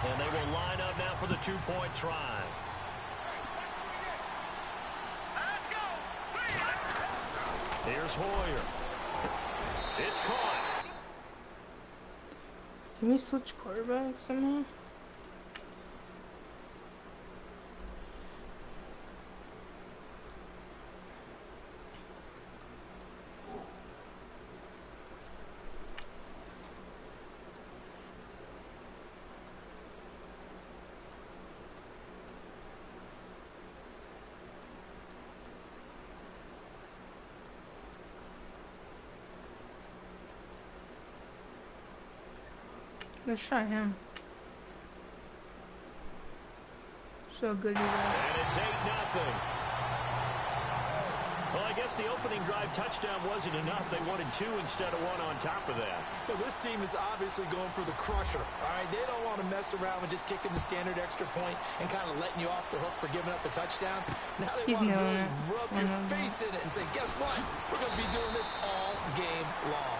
And they will line up now for the two-point try. Here's Hoyer. It's caught. Can we switch quarterbacks somehow? Let's try him. So good he was. And it's 8-0. Well, I guess the opening drive touchdown wasn't enough. They wanted 2 instead of 1 on top of that. Well, this team is obviously going for the crusher. All right, they don't want to mess around with just kicking the standard extra point and kind of letting you off the hook for giving up a touchdown. Now they want to really rub your face in it and say, guess what? We're going to be doing this all game long.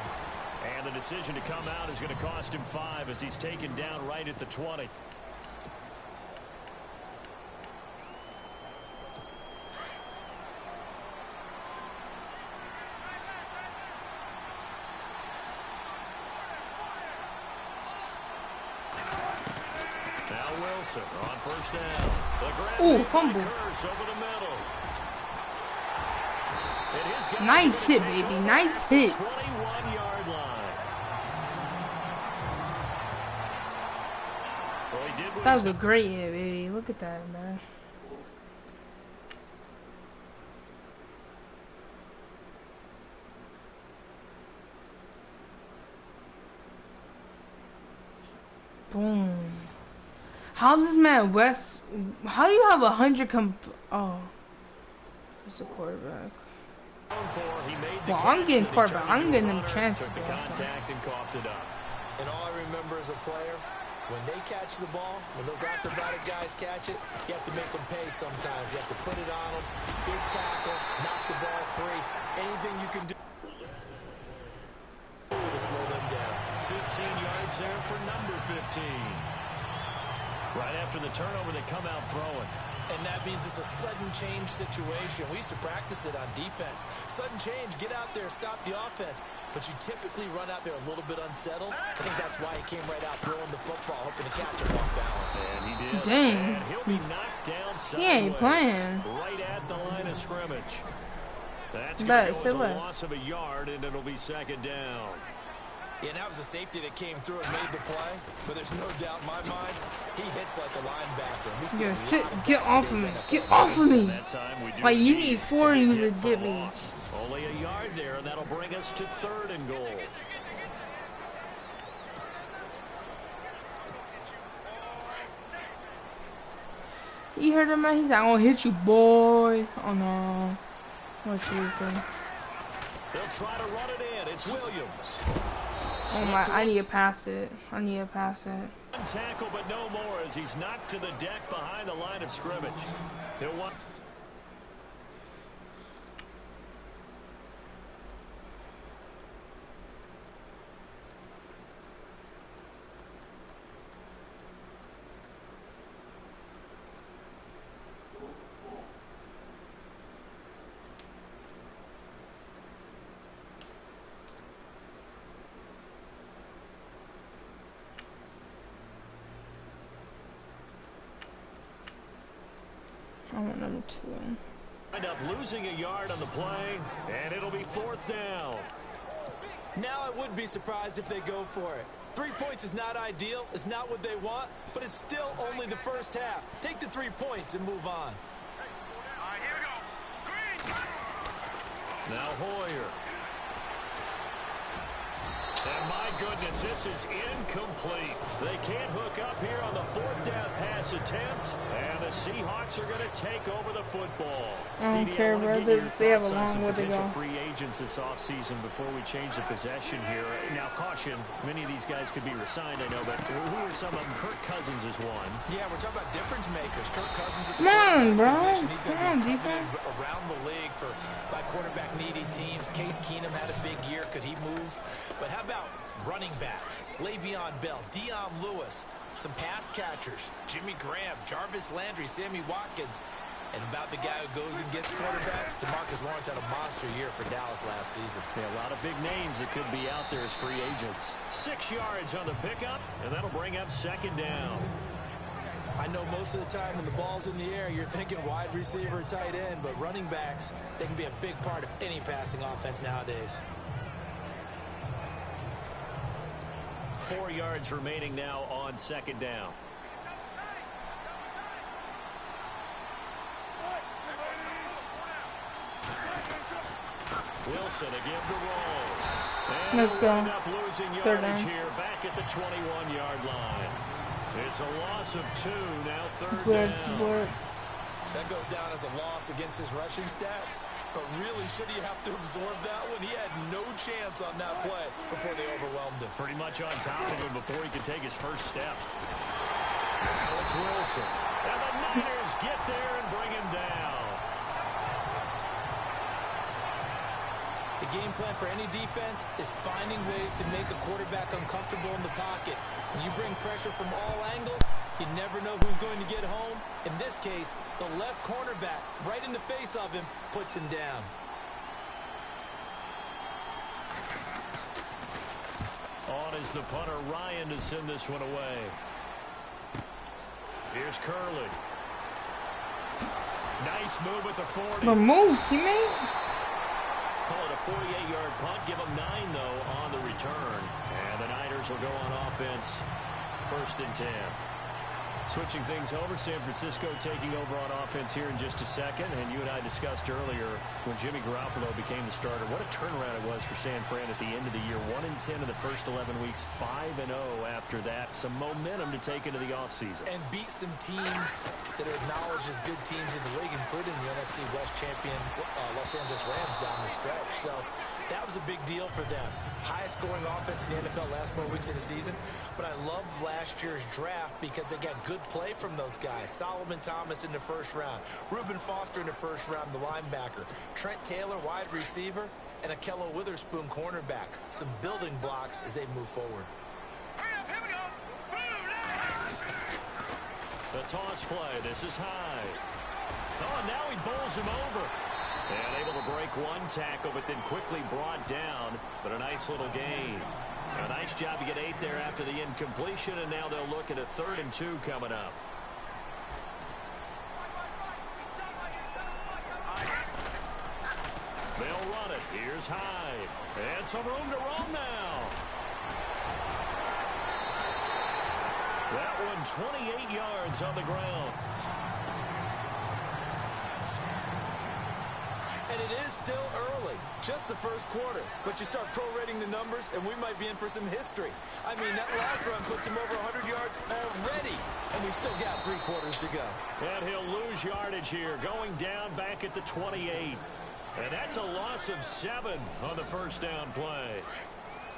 And the decision to come out is going to cost him 5 as he's taken down right at the 20. Now Wilson on first down. Oh, fumble. Nice hit, baby. Nice hit. 21-yard line. Well, that was a great hit, baby. Look at that, man. Boom. How does this man West? How do you have 100 Oh, it's a quarterback. Well, I'm getting quarterback. I'm getting them transferred. Took the contact and coughed it up. And all I remember as a player, when they catch the ball, when those acrobatic guys catch it, you have to make them pay sometimes. You have to put it on them, big tackle, knock the ball free. Anything you can do to slow them down. 15 yards there for number 15. Right after the turnover, they come out throwing. And that means it's a sudden change situation. We used to practice it on defense. Sudden change, get out there, stop the offense. But you typically run out there a little bit unsettled. I think that's why he came right out throwing the football, hoping to catch him off balance. And he did. Dang. And he'll be knocked down sideways. He ain't playing. Right at the line of scrimmage. That's going to go as a loss of a yard, and it'll be second down. Yeah, and that was a safety that came through and made the play. But there's no doubt in my mind, he hits like a linebacker. Yeah, shit, get off of me. Get off of me. Like, you need 4 of you to get me. Only a yard there, and that'll bring us to 3rd and goal. He heard him, man. He's like, I'm gonna hit you, boy. Oh, no. What's your thing? They'll try to run it in. It's Williams. Oh my, I need to pass it. I need to pass it. One tackle, but no more as he's knocked to the deck behind the line of scrimmage. He'll want. I want number 2. End up losing a yard on the play, and it'll be 4th down. Now I would be surprised if they go for it. 3 points is not ideal. It's not what they want, but it's still only the first half. Take the 3 points and move on. All right, here we go. Now Hoyer. And my goodness, this is incomplete. They can't hook up here on the 4th down pass attempt. And the Seahawks are going to take over the football. I don't care, brother. They have a long way to go. Free agents this offseason before we change the possession here. Now, caution, many of these guys could be resigned, I know, but who are some of them? Kirk Cousins is one. Yeah, we're talking about difference makers. Kirk Cousins at the Come on, bro. He's going to be coveted around the league by quarterback-needy teams. Case Keenum had a big year. Could he move? But how about running backs? Le'Veon Bell, Dion Lewis. some pass catchers. Jimmy Graham, Jarvis Landry, Sammy Watkins. And about the guy who goes and gets quarterbacks, DeMarcus Lawrence had a monster year for Dallas last season. Yeah, a lot of big names that could be out there as free agents. 6 yards on the pickup, and that'll bring up second down. I know most of the time when the ball's in the air, you're thinking wide receiver, tight end, but running backs, they can be a big part of any passing offense nowadays. 4 yards remaining now on second down. Wilson again to Rolls. And let's go. End up losing yardage here back at the 21-yard line. It's a loss of 2, now third down. That goes down as a loss against his rushing stats, but really should he have to absorb that one? He had no chance on that play before they overwhelmed him. Pretty much on top of him before he could take his first step. Now it's Wilson. And the Niners get there and bring him down. The game plan for any defense is finding ways to make a quarterback uncomfortable in the pocket. When you bring pressure from all angles, you never know who's going to get home. In this case, the left cornerback, right in the face of him, puts him down. On is the punter, Ryan, to send this one away. Here's Curley. Nice move at the 40. But move, teammate. Call it a 48-yard punt. Give them 9, though, on the return. And the Niners will go on offense. 1st and 10. Switching things over, San Francisco taking over on offense here in just a second. And you and I discussed earlier when Jimmy Garoppolo became the starter, what a turnaround it was for San Fran at the end of the year. 1-10 in the first 11 weeks, 5-0 after that. Some momentum to take into the offseason. And beat some teams that are acknowledged as good teams in the league, including the NFC West champion Los Angeles Rams down the stretch. So that was a big deal for them. Highest scoring offense in the NFL last 4 weeks of the season. But I loved last year's draft because they got good play from those guys. Solomon Thomas in the first round. Reuben Foster in the first round, the linebacker. Trent Taylor, wide receiver. And Akello Witherspoon, cornerback. Some building blocks as they move forward. The toss play. This is high. Oh, now he bowls him over. And able to break one tackle, but then quickly brought down. But a nice little gain. A nice job to get 8 there after the incompletion, and now they'll look at a 3rd and 2 coming up. They'll run it. Here's Hyde. And some room to roam now. That one 28 yards on the ground. And it is still early, just the first quarter. But you start prorating the numbers, and we might be in for some history. I mean, that last run puts him over 100 yards already, and we still got 3 quarters to go. And he'll lose yardage here, going down back at the 28. And that's a loss of 7 on the first down play.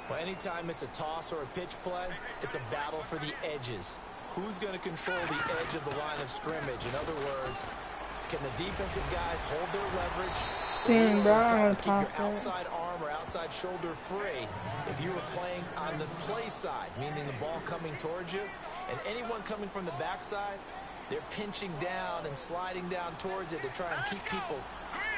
Well, anytime it's a toss or a pitch play, it's a battle for the edges. Who's going to control the edge of the line of scrimmage? In other words, can the defensive guys hold their leverage? Damn, bro, I was keep your outside arm or outside shoulder free. If you were playing on the play side, meaning the ball coming towards you, and anyone coming from the backside, they're pinching down and sliding down towards it to try and keep people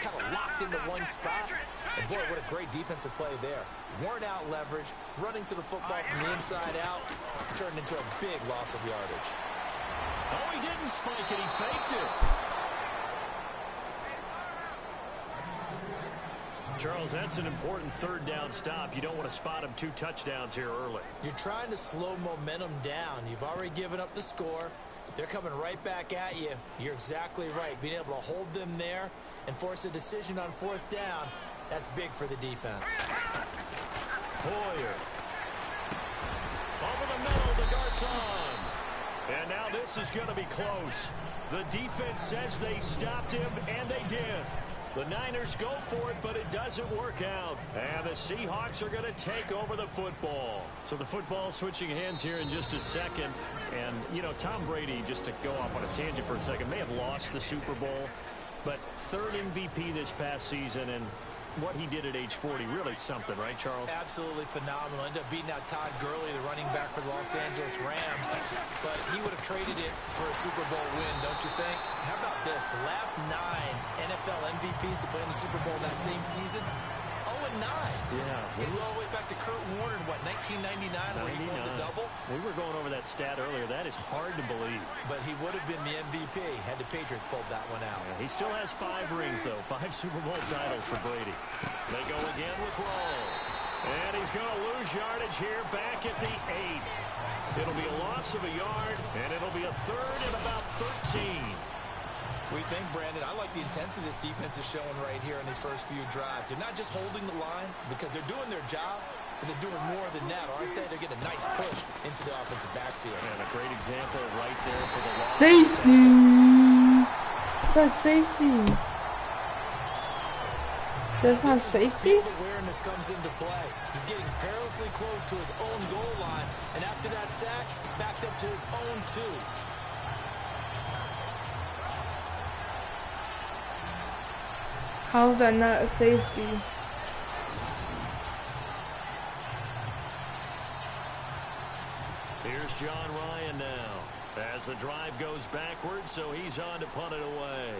kind of locked into one spot. And boy, what a great defensive play there. Worn out leverage, running to the football from the inside out, turned into a big loss of yardage. Oh, he didn't spike it, he faked it. Charles, that's an important 3rd down stop. You don't want to spot him 2 touchdowns here early. You're trying to slow momentum down. You've already given up the score. They're coming right back at you. You're exactly right. Being able to hold them there and force a decision on 4th down, that's big for the defense. Hoyer. Over the middle to Garcon. And now this is going to be close. The defense says they stopped him, and they did. The Niners go for it, but it doesn't work out. And the Seahawks are going to take over the football. So the football switching hands here in just a second. And, you know, Tom Brady, just to go off on a tangent for a second, may have lost the Super Bowl, but 3rd MVP this past season. And what he did at age 40, really something, right, Charles? Absolutely phenomenal. Ended up beating out Todd Gurley, the running back for the Los Angeles Rams. But he would have traded it for a Super Bowl win, don't you think? How about this? The last 9 NFL MVPs to play in the Super Bowl that same season, 0-9. Yeah. We go all the way back to Kurt Warner in, 1999, where he won the double? We were going over that stat earlier. That is hard to believe. But he would have been the MVP had the Patriots pulled that one out. Yeah, he still has 5 rings, though. 5 Super Bowl titles for Brady. They go again with Rawls. And he's going to lose yardage here back at the 8. It'll be a loss of a yard, and it'll be a 3rd and about 13. We think, Brandon, I like the intensity this defense is showing right here in these first few drives. They're not just holding the line because they're doing their job, but they're doing more than that, aren't they? They're getting a nice push into the offensive backfield. And a great example right there for the loss. Safety! That's safety. That's not safety? Awareness comes into play. He's getting perilously close to his own goal line, and after that sack, backed up to his own 2. How is that not a safety? Here's John Ryan now as the drive goes backwards, so he's on to punt it away.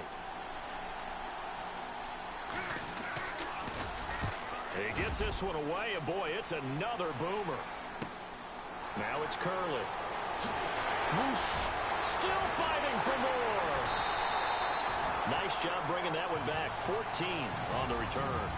He gets this one away, and boy, it's another boomer. Now it's Curley. Whoosh. Still fighting for more. Nice job bringing that one back. 14 on the return.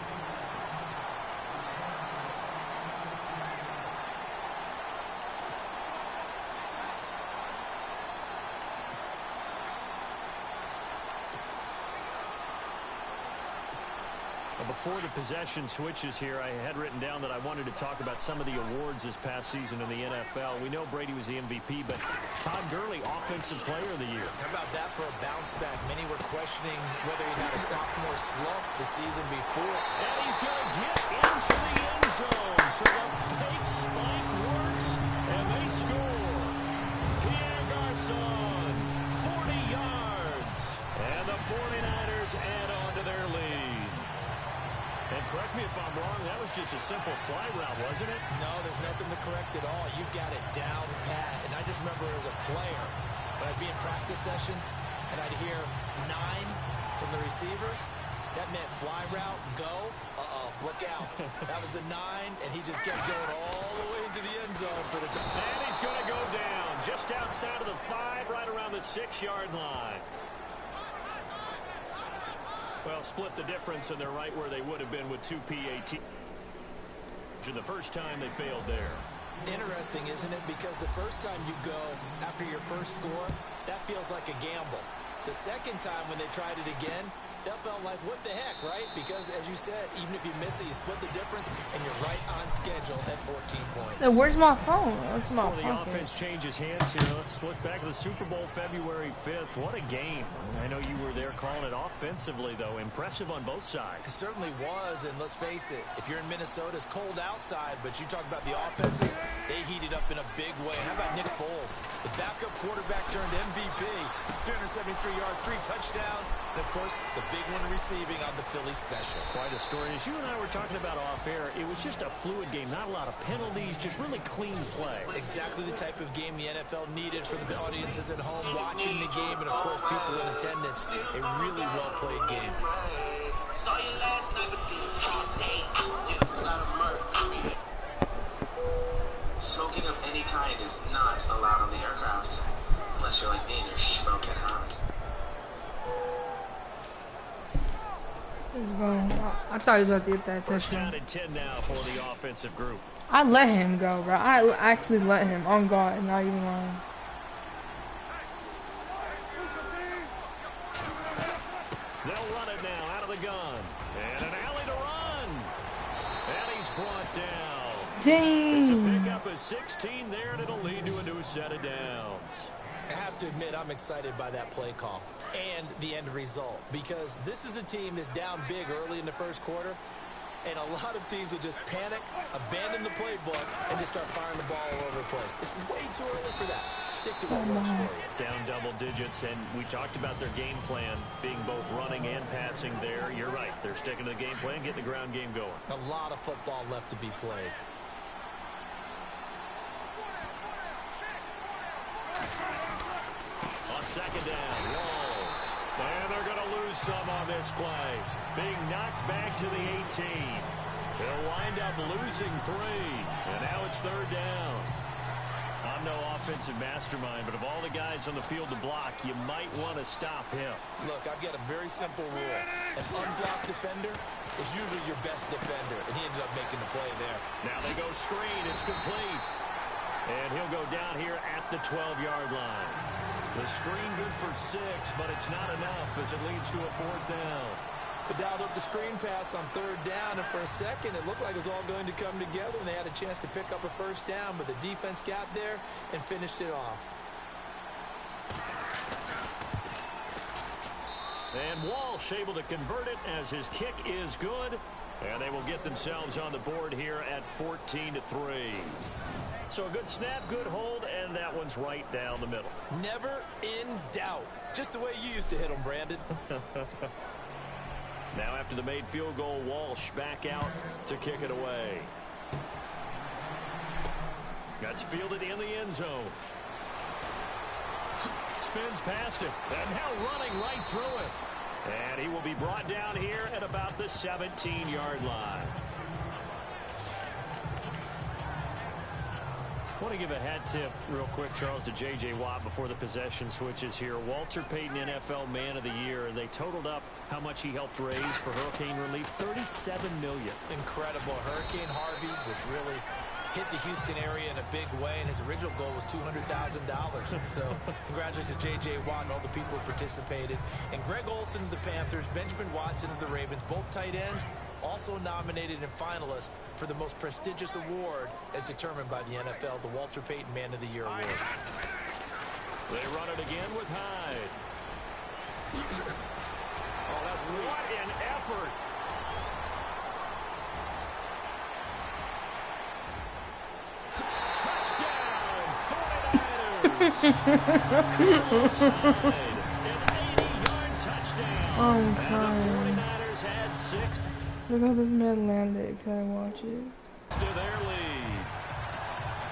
Before the possession switches here, I had written down that I wanted to talk about some of the awards this past season in the NFL. We know Brady was the MVP, but Todd Gurley, Offensive Player of the Year. How about that for a bounce back? Many were questioning whether he'd had a sophomore slump the season before. And he's going to get into the end zone. So the fake spike works, and they score. Pierre Garçon, 40 yards. And the 49ers add on to their lead. And correct me if I'm wrong, that was just a simple fly route, wasn't it? No, there's nothing to correct at all. You've got it down pat. And I just remember as a player, when I'd be in practice sessions, and I'd hear 9 from the receivers, that meant fly route, go, look out. That was the 9, and he just kept going all the way into the end zone for the time. And he's going to go down just outside of the 5, right around the 6-yard line. Well, split the difference, and they're right where they would have been with 2 PAT. The first time they failed there. Interesting, isn't it? Because the first time you go after your first score, that feels like a gamble. The second time when they tried it again, that felt like, what the heck, right? Because, as you said, even if you miss it, you split the difference, and you're right on schedule at 14 points. Now, where's my phone? Where's my Before the offense changes hands here, let's look back at the Super Bowl February 5th. What a game. I know you were there calling it offensively, though. Impressive on both sides. It certainly was, and let's face it, if you're in Minnesota, it's cold outside, but you talk about the offenses, they heated up in a big way. How about Nick Foles? The backup quarterback turned MVP, 373 yards, 3 touchdowns, and, of course, the big one receiving on the Philly special. Quite a story. As you and I were talking about off air, it was just a fluid game. Not a lot of penalties, just really clean play. Exactly the type of game the NFL needed for the audiences at home watching the game, and, of course, people in attendance. A really well-played game. Smoking of any kind is not allowed on the aircraft, unless you're like me and you're smoking hot. I thought he was about to get that First touchdown. down and 10 now for the offensive group. I let him go, bro. I actually let him on guard, not even lying. They'll run it now out of the gun. And an alley to run. And he's brought down. Dang. It's a pickup of 16 there, and it'll lead to a new set of downs. I have to admit, I'm excited by that play call and the end result, because this is a team that's down big early in the first quarter, And a lot of teams will just panic, abandon the playbook, and just start firing the ball all over the place. It's way too early for that. Stick to what works for you. Down double digits, and we talked about their game plan being both running and passing there. You're right. They're sticking to the game plan, getting the ground game going. A lot of football left to be played. On second down, Walls. And they're going to lose some on this play. Being knocked back to the 18. They'll wind up losing 3. And now it's third down. I'm no offensive mastermind, but of all the guys on the field to block, you might want to stop him. Look, I've got a very simple rule. An unblocked defender is usually your best defender, and he ended up making the play there. Now they go screen. It's complete. And he'll go down here at the 12-yard line. The screen good for 6, but it's not enough as it leads to a fourth down. But dialed up the screen pass on third down, and for a second it looked like it was all going to come together, and they had a chance to pick up a first down, but the defense got there and finished it off. And Walsh able to convert it as his kick is good, and they will get themselves on the board here at 14-3. So a good snap, good hold, and that one's right down the middle. Never in doubt. Just the way you used to hit them, Brandon. Now after the made field goal, Walsh back out to kick it away. That's fielded in the end zone. Spins past it, and now running right through it. And he will be brought down here at about the 17-yard line. I want to give a hat tip real quick, Charles, to J.J. Watt before the possession switches here. Walter Payton, NFL Man of the Year. They totaled up how much he helped raise for hurricane relief, $37 million. Incredible. Hurricane Harvey, which really hit the Houston area in a big way, and his original goal was $200,000. So congratulations to J.J. Watt and all the people who participated. And Greg Olsen of the Panthers, Benjamin Watson of the Ravens, both tight ends, also nominated and finalists for the most prestigious award as determined by the NFL, the Walter Payton Man of the Year Award. They run it again with Hyde. Oh, that's sweet. What an effort. Touchdown, 49ers. An 80-yard touchdown. I'm crying. The 49ers had 6. Look how this man landed. Can I watch it? To their lead.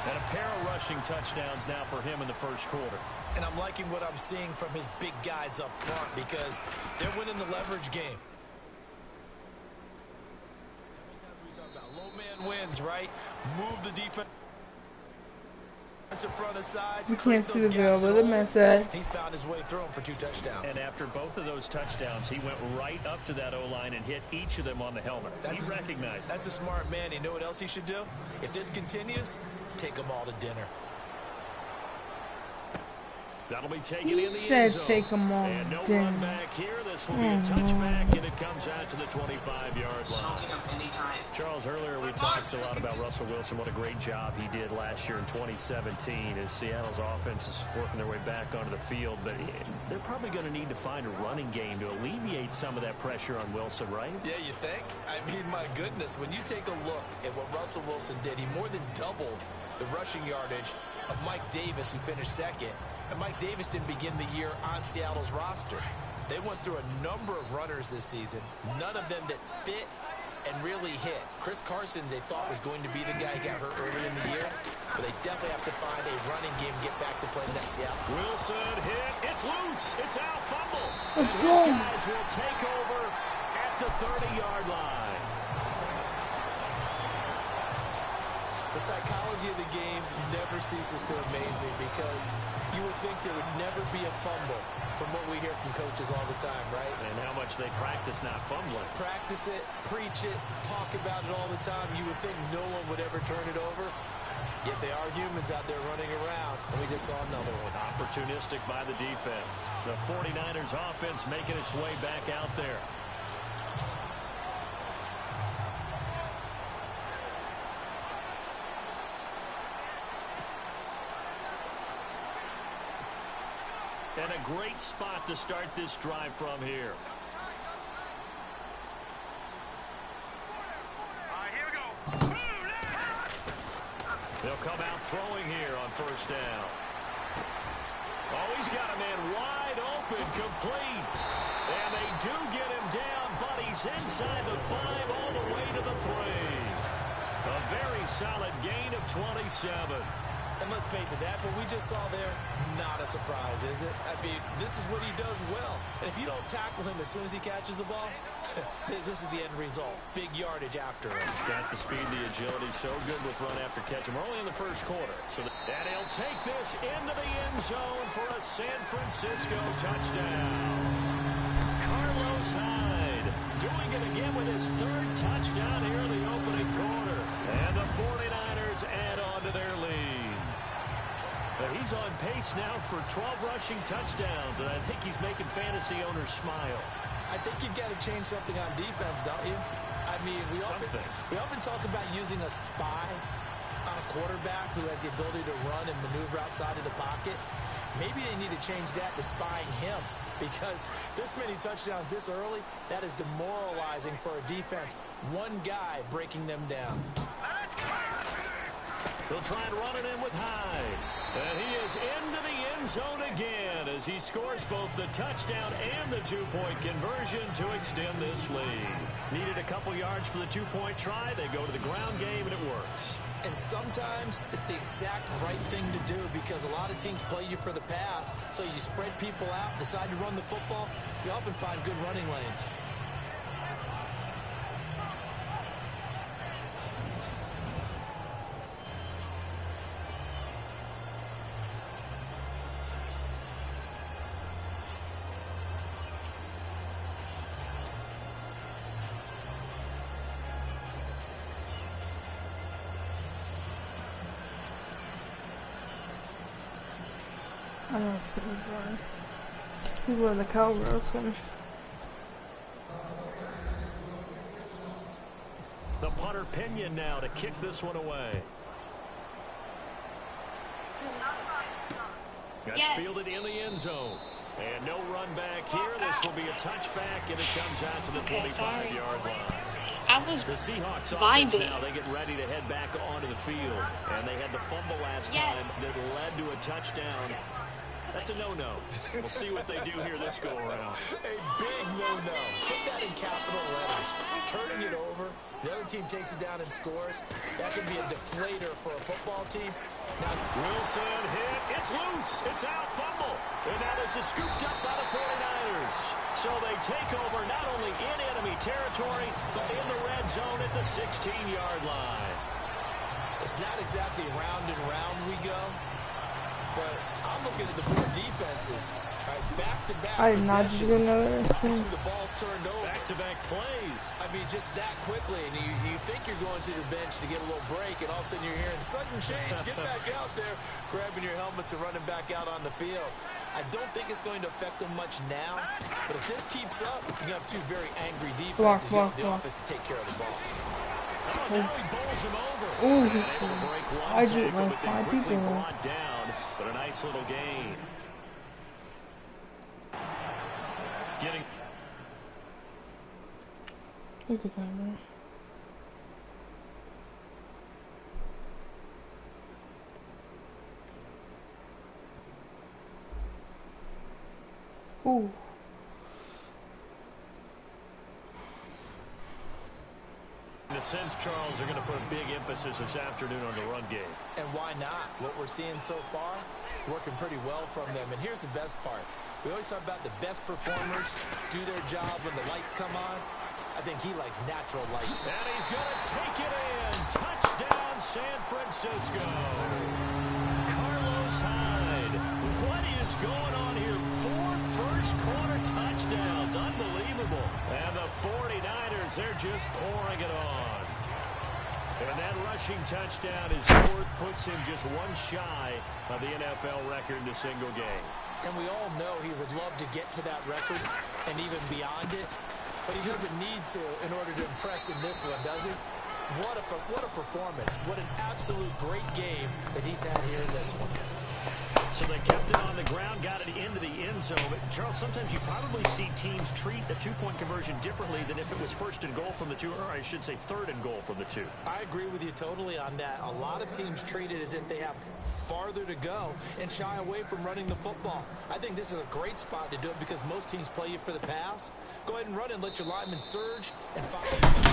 And a pair of rushing touchdowns now for him in the first quarter. And I'm liking what I'm seeing from his big guys up front because they're winning the leverage game. How many times we talk about low man wins, right? Move the defense in front of side. You can't see the video, but the man said he's found his way through him for 2 touchdowns. And after both of those touchdowns, he went right up to that O-line and hit each of them on the helmet. He recognized. That's a smart man. You know what else he should do? If this continues, take them all to dinner. That'll be taken he in the said end zone. take them all and no dinner. Run back here. This will be a touchback, and it comes out to the 25-yard line. Charles, earlier we talked a lot about Russell Wilson, what a great job he did last year in 2017 as Seattle's offense is working their way back onto the field. But they're probably going to need to find a running game to alleviate some of that pressure on Wilson, right? Yeah, you think? I mean, my goodness, when you take a look at what Russell Wilson did, he more than doubled the rushing yardage of Mike Davis, who finished second. And Mike Davis didn't begin the year on Seattle's roster. They went through a number of runners this season, none of them that fit and really hit. Chris Carson, they thought was going to be the guy who got hurt early in the year, but they definitely have to find a running game, get back to playing that Seattle. Wilson hit, it's loose, it's out, fumble. Let's These go. guys will take over at the 30-yard line. The psychology of the game never ceases to amaze me because you would think there would never be a fumble from what we hear from coaches all the time, right? And how much they practice not fumbling. Practice it, preach it, talk about it all the time. You would think no one would ever turn it over. Yet they are humans out there running around, and we just saw another one. Opportunistic by the defense. The 49ers offense making its way back out there. And a great spot to start this drive from here. touchdown. Oh, he's got a man wide open, complete. And they do get him down, but he's inside the 5 all the way to the 3. A very solid gain of 27. And let's face it, that what we just saw there, not a surprise, is it? I mean, this is what he does well. And if you don't tackle him as soon as he catches the ball, this is the end result. Big yardage after it. He's got the speed, the agility, so good with run after catch. We're only in the first quarter. And he'll take this into the end zone for a San Francisco touchdown. Carlos Hyde doing it again with his 3rd touchdown here in the opening quarter. And the 49ers add on to their lead. He's on pace now for 12 rushing touchdowns, and I think he's making fantasy owners smile. I think you've got to change something on defense, don't you? I mean, we often talk about using a spy on a quarterback who has the ability to run and maneuver outside of the pocket. Maybe they need to change that to spying him, because this many touchdowns this early, that is demoralizing for a defense. One guy breaking them down. They'll try and run it in with Hyde. And he is into the end zone again as he scores both the touchdown and the 2-point conversion to extend this lead. Needed a couple yards for the 2-point try. They go to the ground game, and it works. And sometimes it's the exact right thing to do, because a lot of teams play you for the pass. So you spread people out, decide to run the football. You often find good running lanes. I don't know if he's where the cowgirls from. The punter Pinion now to kick this one away. That's fielded in the end zone. And no run back here. This will be a touchback, and it comes out to the 25-yard line. I was the Seahawks vibing. Now they get ready to head back onto the field. And they had the fumble last time that led to a touchdown. That's a no-no. We'll see what they do here this go-around. A big no-no. Put that in capital letters. Turning it over. The other team takes it down and scores. That could be a deflator for a football team. Now, Wilson hit. It's loose. It's out. Fumble. And now this is scooped up by the 49ers. So they take over not only in enemy territory, but in the red zone at the 16-yard line. It's not exactly round and round we go, but I'm looking at the four defenses. All right, back-to-back I did not just get another. The ball's turned over. Back-to-back plays. I mean, just that quickly, and you think you're going to the bench to get a little break, and all of a sudden you're hearing sudden change. Get back out there, grabbing your helmets and running back out on the field. I don't think it's going to affect them much now, but if this keeps up, you have two very angry defenses. You have the offense to take care of the ball. Oh, now he bowls him over. Ooh, I just like 5 people. Brought down, but a nice little gain. Getting. Look at that, man. Ooh. In a sense, Charles, are going to put a big emphasis this afternoon on the run game. And why not? What we're seeing so far, working pretty well from them. And here's the best part. We always talk about the best performers do their job when the lights come on. I think he likes natural light. And he's going to take it in. Touchdown, San Francisco. Carlos Hyde. What is going on here? 4 first-quarter touchdowns. Unbelievable. And the 49ers, they're just pouring it on. And that rushing touchdown, his 4th, puts him just one shy of the NFL record in a single game. And we all know he would love to get to that record and even beyond it. But he doesn't need to in order to impress in this one, does he? What a performance. What an absolute great game that he's had here in this one. So So they kept it on the ground, got it into the end zone. But, Charles, sometimes you probably see teams treat a two-point conversion differently than if it was first and goal from the 2, or I should say third and goal from the 2. I agree with you totally on that. A lot of teams treat it as if they have farther to go and shy away from running the football. I think this is a great spot to do it because most teams play you for the pass. Go ahead and run and let your linemen surge and follow.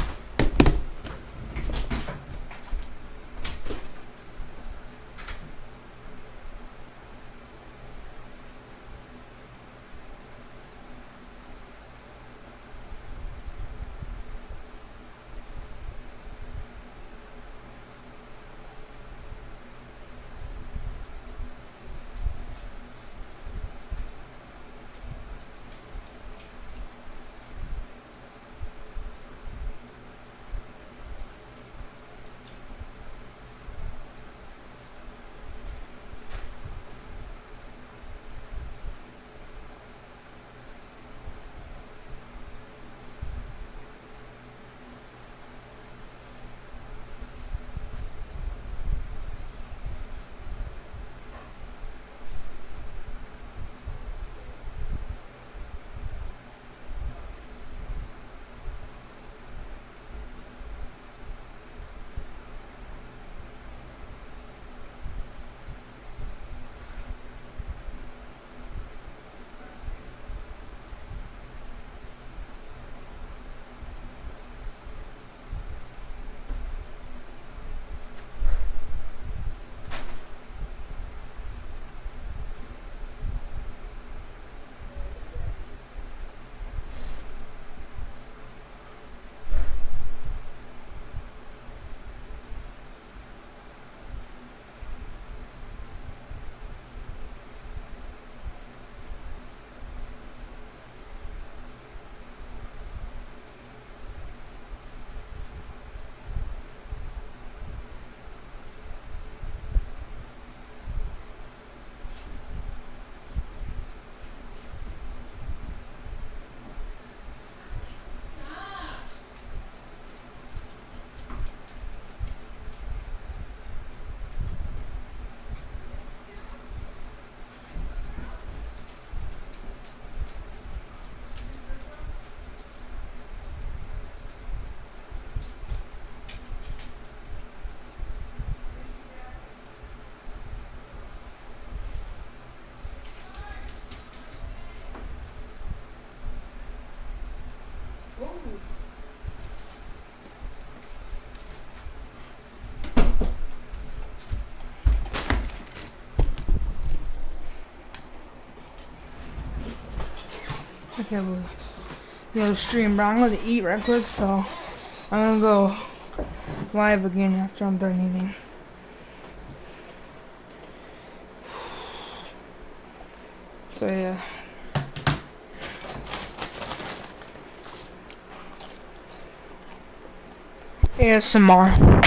Okay, we gotta stream, bro. I'm gonna eat right quick, so I'm gonna go live again after I'm done eating. So yeah. ASMR.